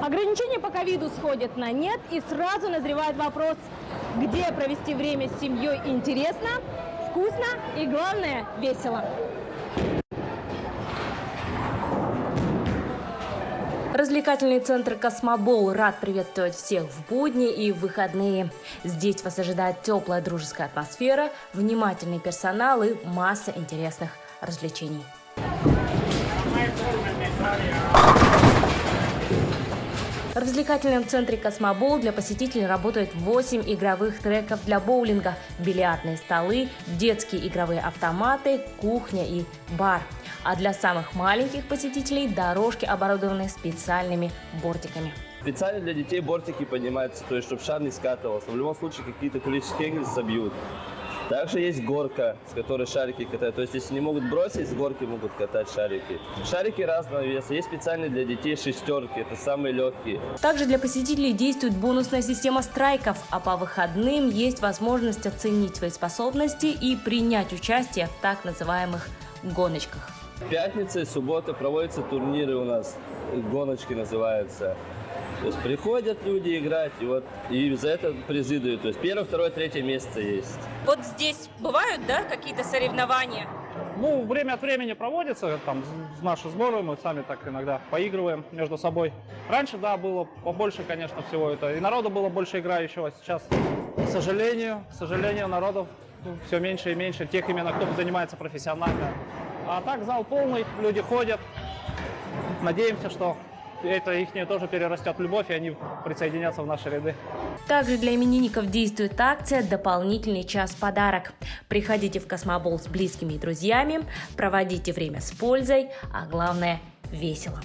Ограничения по ковиду сходят на нет, и сразу назревает вопрос, где провести время с семьей интересно, вкусно и, главное, весело. Развлекательный центр «Космобол» рад приветствовать всех в будни и в выходные. Здесь вас ожидает теплая дружеская атмосфера, внимательный персонал и масса интересных развлечений. В развлекательном центре «Космобол» для посетителей работает 8 игровых треков для боулинга, бильярдные столы, детские игровые автоматы, кухня и бар. А для самых маленьких посетителей дорожки оборудованы специальными бортиками. Специально для детей бортики поднимаются, то есть чтобы шар не скатывался. В любом случае какие-то количество кегель собьют. Также есть горка, с которой шарики катают. То есть если не могут бросить, с горки могут катать шарики. Шарики разного веса. Есть специальные для детей шестерки, это самые легкие. Также для посетителей действует бонусная система страйков, а по выходным есть возможность оценить свои способности и принять участие в так называемых гоночках. Пятница и суббота проводятся турниры у нас, гоночки называются. То есть приходят люди играть, и за это призы дают. То есть первое, второе, третье место есть. Вот здесь бывают, да, какие-то соревнования? Ну, время от времени проводится, там, наши сборы, мы сами так иногда поигрываем между собой. Раньше, да, было побольше, конечно, всего это, и народу было больше играющего. Сейчас, к сожалению, народов все меньше и меньше, тех именно, кто занимается профессионально. А так зал полный, люди ходят, надеемся, что это их тоже перерастет в любовь, и они присоединятся в наши ряды. Также для именинников действует акция «Дополнительный час подарок». Приходите в «Космобол» с близкими и друзьями, проводите время с пользой, а главное – весело.